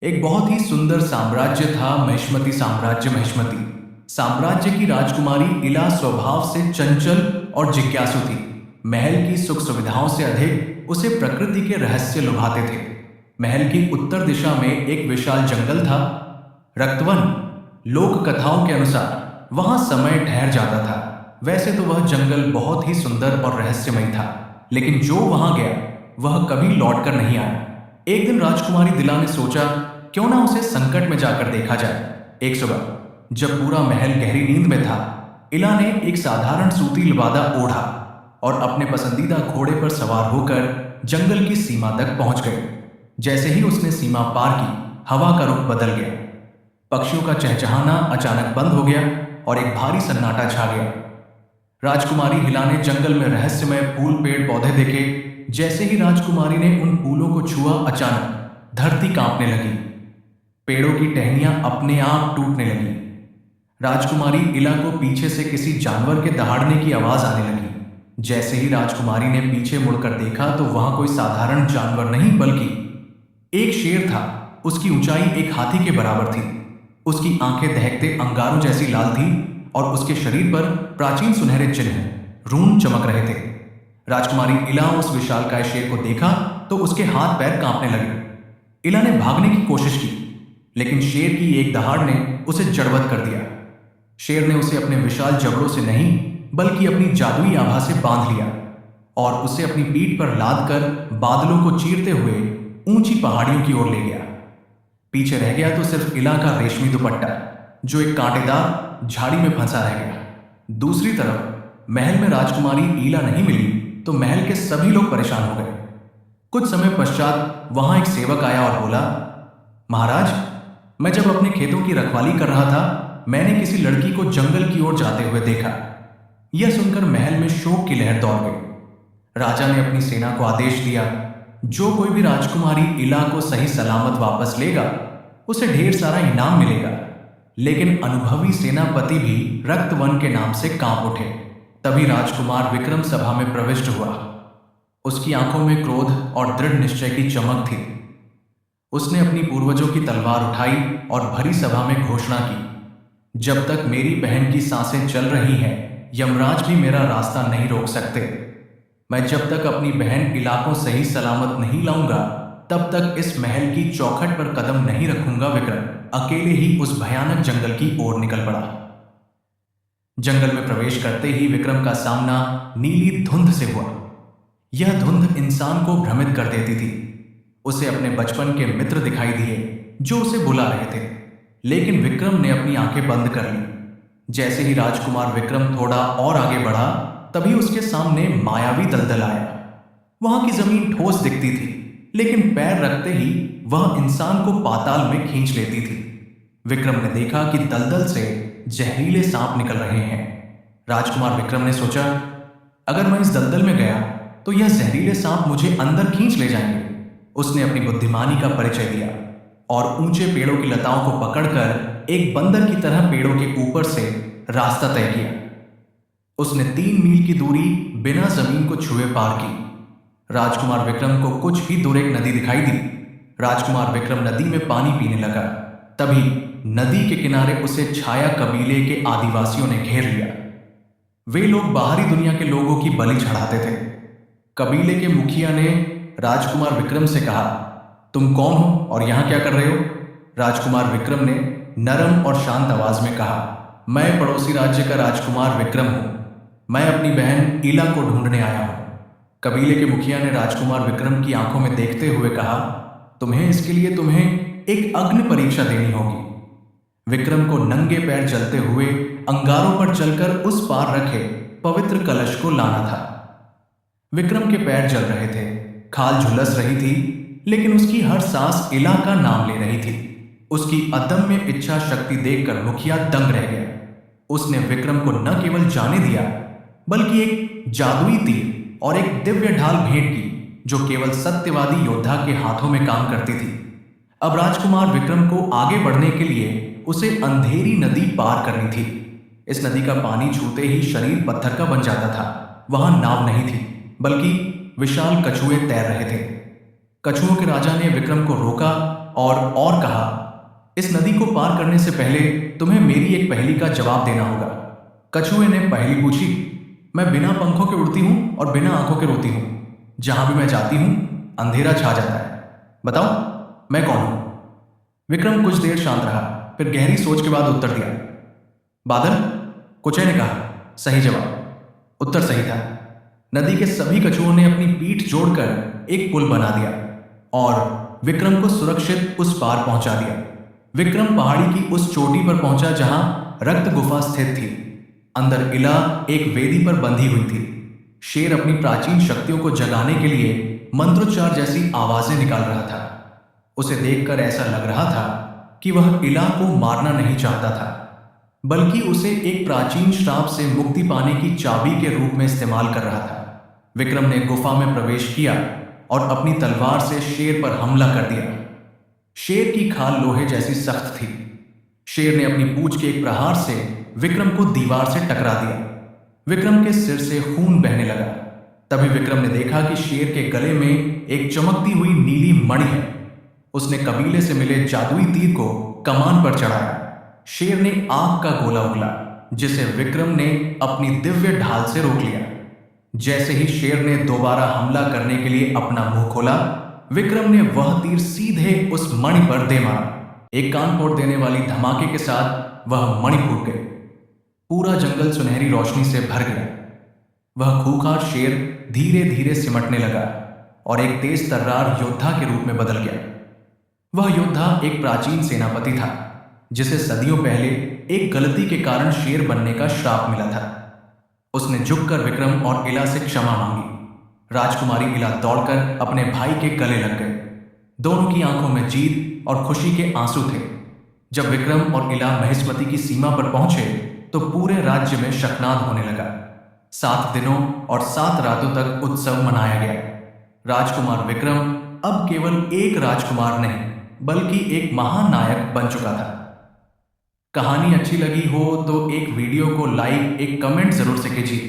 एक बहुत ही सुंदर साम्राज्य था महिष्मती साम्राज्य। महिष्मती साम्राज्य की राजकुमारी इला स्वभाव से चंचल और जिज्ञासु थी। महल की सुख सुविधाओं से अधिक उसे प्रकृति के रहस्य लुभाते थे। महल की उत्तर दिशा में एक विशाल जंगल था, रक्तवन। लोक कथाओं के अनुसार वहां समय ठहर जाता था। वैसे तो वह जंगल बहुत ही सुंदर और रहस्यमय था, लेकिन जो वहां गया वह कभी लौटकर नहीं आया। एक दिन राजकुमारी दिला ने सोचा, क्यों ना उसे संकट में जाकर देखा जाए। एक सुबह जब पूरा महल गहरी नींद में था, इला ने एक साधारण सूती लिबादा ओढ़ा और अपने पसंदीदा घोड़े पर सवार होकर जंगल की सीमा तक पहुंच गई। जैसे ही उसने सीमा पार की, हवा का रुख बदल गया। पक्षियों का चहचहाना अचानक बंद हो गया और एक भारी सन्नाटा छा गया। राजकुमारी हिला ने जंगल में रहस्यमय फूल पेड़ पौधे देखे। जैसे ही राजकुमारी ने उन फूलों को छुआ, अचानक धरती कांपने लगी। पेड़ों की टहनियां अपने आप टूटने लगी। राजकुमारी इला को पीछे से किसी जानवर के दहाड़ने की आवाज आने लगी। जैसे ही राजकुमारी ने पीछे मुड़कर देखा तो वहां कोई साधारण जानवर नहीं, बल्कि एक शेर था। उसकी ऊंचाई एक हाथी के बराबर थी। उसकी आंखें दहकते अंगारों जैसी लाल थी और उसके शरीर पर प्राचीन सुनहरे चिन्ह रून चमक रहे थे। राजकुमारी इला उस विशालकाय शेर को देखा तो उसके हाथ पैर कांपने लगे। इला ने भागने की कोशिश की, लेकिन शेर की एक दहाड़ ने उसे जड़वत कर दिया। शेर ने उसे अपने विशाल जबड़ों से नहीं, बल्कि अपनी जादुई आभा से बांध लिया और उसे अपनी पीठ पर लाद कर बादलों को चीरते हुए ऊंची पहाड़ियों की ओर ले गया। पीछे रह गया तो सिर्फ इला का रेशमी दुपट्टा, जो एक कांटेदार झाड़ी में फंसा रह गया। दूसरी तरफ महल में राजकुमारी इला नहीं मिली तो महल के सभी लोग परेशान हो गए। कुछ समय पश्चात वहां एक सेवक आया और बोला, महाराज, मैं जब अपने खेतों की रखवाली कर रहा था, मैंने किसी लड़की को जंगल की ओर जाते हुए देखा। यह सुनकर महल में शोक की लहर दौड़ गई। राजा ने अपनी सेना को आदेश दिया, जो कोई भी राजकुमारी इला को सही सलामत वापस लेगा उसे ढेर सारा इनाम मिलेगा। लेकिन अनुभवी सेनापति भी रक्तवन के नाम से कांप उठे। तभी राजकुमार विक्रम सभा में प्रविष्ट हुआ। उसकी आंखों में क्रोध और दृढ़ निश्चय की चमक थी। उसने अपनी पूर्वजों की तलवार उठाई और भरी सभा में घोषणा की, जब तक मेरी बहन की सांसें चल रही हैं, यमराज भी मेरा रास्ता नहीं रोक सकते। मैं जब तक अपनी बहन इला को सही सलामत नहीं लाऊंगा, तब तक इस महल की चौखट पर कदम नहीं रखूंगा। विक्रम अकेले ही उस भयानक जंगल की ओर निकल पड़ा। जंगल में प्रवेश करते ही विक्रम का सामना नीली धुंध से हुआ। यह धुंध इंसान को भ्रमित कर देती थी। उसे अपने बचपन के मित्र दिखाई दिए जो उसे बुला रहे थे, लेकिन विक्रम ने अपनी आंखें बंद कर ली। जैसे ही राजकुमार विक्रम थोड़ा और आगे बढ़ा, तभी उसके सामने मायावी दलदल आया। वहां की जमीन ठोस दिखती थी, लेकिन पैर रखते ही वह इंसान को पाताल में खींच लेती थी। विक्रम ने देखा कि दलदल से जहरीले सांप निकल रहे हैं। राजकुमार विक्रम ने सोचा, अगर मैं इस दलदल में गया तो यह जहरीले सांप मुझे अंदर खींच ले जाएंगे। उसने अपनी बुद्धिमानी का परिचय दिया और ऊंचे पेड़ों की लताओं को पकड़कर एक बंदर की तरह पेड़ों के ऊपर से रास्ता तय किया। उसने 3 मील की दूरी बिना जमीन को छुए पार की। राजकुमार विक्रम को कुछ ही दूर एक नदी दिखाई दी। राजकुमार विक्रम नदी में पानी पीने लगा। तभी नदी के किनारे उसे छाया कबीले के आदिवासियों ने घेर लिया। वे लोग बाहरी दुनिया के लोगों की बलि चढ़ाते थे। कबीले के मुखिया ने राजकुमार विक्रम से कहा, तुम कौन हो और यहां क्या कर रहे हो? राजकुमार विक्रम ने नरम और शांत आवाज में कहा, मैं पड़ोसी राज्य का राजकुमार विक्रम हूं। मैं अपनी बहन इला को ढूंढने आया हूं। कबीले के मुखिया ने राजकुमार विक्रम की आंखों में देखते हुए कहा, इसके लिए तुम्हें एक अग्नि परीक्षा देनी होगी। विक्रम को नंगे पैर चलते हुए अंगारों पर चलकर उस पार रखे पवित्र कलश को लाना था। विक्रम के पैर जल रहे थे, खाल झुलस रही थी, लेकिन उसकी हर सांस इला का नाम ले रही थी। उसकी अदम्य इच्छा शक्ति देखकर मुखिया दंग रह गया। उसने विक्रम को न केवल जाने दिया, बल्कि एक जादुई तीर और एक दिव्य ढाल भेंट की, जो केवल सत्यवादी योद्धा के हाथों में काम करती थी। अब राजकुमार विक्रम को आगे बढ़ने के लिए उसे अंधेरी नदी पार करनी थी। इस नदी का पानी छूते ही शरीर पत्थर का बन जाता था। वहां नाव नहीं थी, बल्कि विशाल कछुए तैर रहे थे। कछुओं के राजा ने विक्रम को रोका और कहा, इस नदी को पार करने से पहले तुम्हें मेरी एक पहेली का जवाब देना होगा। कछुए ने पहेली पूछी, मैं बिना पंखों के उड़ती हूं और बिना आंखों के रोती हूं। जहां भी मैं जाती हूं अंधेरा छा जाता है। बताओ मैं कौन हूं? विक्रम कुछ देर शांत रहा, फिर गहरी सोच के बाद उत्तर दिया, बादल। कुचै ने कहा, सही जवाब। उत्तर सही था। नदी के सभी कछुओं ने अपनी पीठ जोड़कर एक पुल बना दिया और विक्रम को सुरक्षित उस पार पहुंचा दिया। विक्रम पहाड़ी की उस चोटी पर पहुंचा जहां रक्त गुफा स्थित थी। अंदर इला एक वेदी पर बंधी हुई थी। शेर अपनी प्राचीन शक्तियों को जगाने के लिए मंत्रोच्चार जैसी आवाजें निकाल रहा था। उसे देखकर ऐसा लग रहा था कि वह इला को मारना नहीं चाहता था, बल्कि उसे एक प्राचीन श्राप से मुक्ति पाने की चाबी के रूप में इस्तेमाल कर रहा था। विक्रम ने गुफा में प्रवेश किया और अपनी तलवार से शेर पर हमला कर दिया। शेर की खाल लोहे जैसी सख्त थी। शेर ने अपनी पूंछ के एक प्रहार से विक्रम को दीवार से टकरा दिया। विक्रम के सिर से खून बहने लगा। तभी विक्रम ने देखा कि शेर के गले में एक चमकती हुई नीली मणि है। उसने कबीले से मिले जादुई तीर को कमान पर चढ़ाया। शेर ने आग का गोला उगला, जिसे विक्रम ने अपनी दिव्य ढाल से रोक लिया। जैसे ही शेर ने दोबारा हमला करने के लिए अपना मुंह खोला, विक्रम ने वह तीर सीधे उस मणि पर दे मारा। एक कान फोड़ देने वाली धमाके के साथ वह मणि फूट गई। पूरा जंगल सुनहरी रोशनी से भर गया। वह खूंखार शेर धीरे धीरे सिमटने लगा और एक तेज तर्रार योद्धा के रूप में बदल गया। वह योद्धा एक प्राचीन सेनापति था, जिसे सदियों पहले एक गलती के कारण शेर बनने का श्राप मिला था। उसने झुककर विक्रम और इला से क्षमा मांगी। राजकुमारी इला दौड़कर अपने भाई के गले लग गए। दोनों की आंखों में जीत और खुशी के आंसू थे। जब विक्रम और इला महिष्मती की सीमा पर पहुंचे तो पूरे राज्य में शकनाद होने लगा। 7 दिनों और 7 रातों तक उत्सव मनाया गया। राजकुमार विक्रम अब केवल एक राजकुमार नहीं, बल्कि एक महान नायक बन चुका था। कहानी अच्छी लगी हो तो एक वीडियो को लाइक, एक कमेंट जरूर से कीजिए।